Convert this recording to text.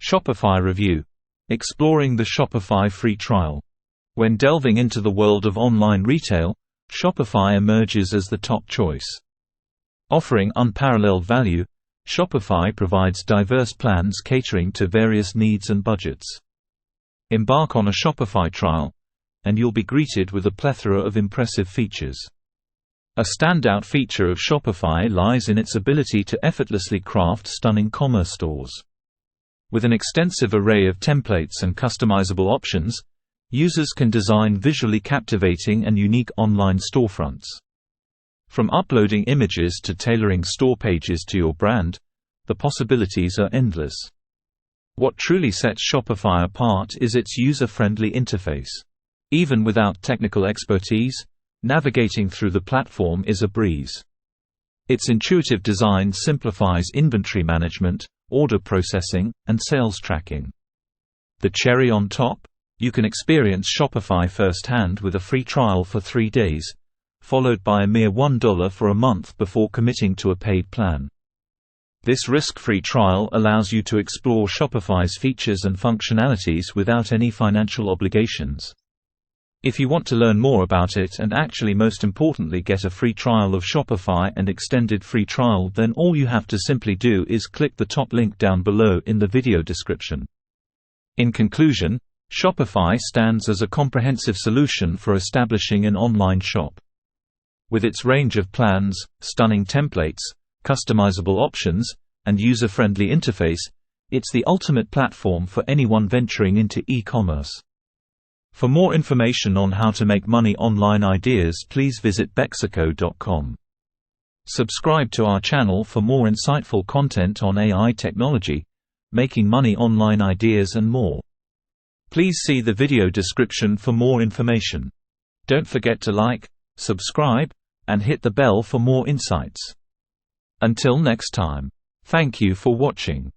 Shopify Review. Exploring the Shopify free trial. When delving into the world of online retail, Shopify emerges as the top choice. Offering unparalleled value, Shopify provides diverse plans catering to various needs and budgets. Embark on a Shopify trial, and you'll be greeted with a plethora of impressive features. A standout feature of Shopify lies in its ability to effortlessly craft stunning commerce stores. With an extensive array of templates and customizable options, users can design visually captivating and unique online storefronts. From uploading images to tailoring store pages to your brand, the possibilities are endless. What truly sets Shopify apart is its user-friendly interface. Even without technical expertise, navigating through the platform is a breeze. Its intuitive design simplifies inventory management, order processing, and sales tracking. The cherry on top? You can experience Shopify firsthand with a free trial for 3 days, followed by a mere $1 for a month before committing to a paid plan. This risk-free trial allows you to explore Shopify's features and functionalities without any financial obligations. If you want to learn more about it and actually most importantly get a free trial of Shopify and extended free trial, then all you have to simply do is click the top link down below in the video description. In conclusion, Shopify stands as a comprehensive solution for establishing an online shop. With its range of plans, stunning templates, customizable options, and user-friendly interface, it's the ultimate platform for anyone venturing into e-commerce. For more information on how to make money online ideas, please visit bexico.com. Subscribe to our channel for more insightful content on AI technology, making money online ideas and more. Please see the video description for more information. Don't forget to like, subscribe, and hit the bell for more insights. Until next time. Thank you for watching.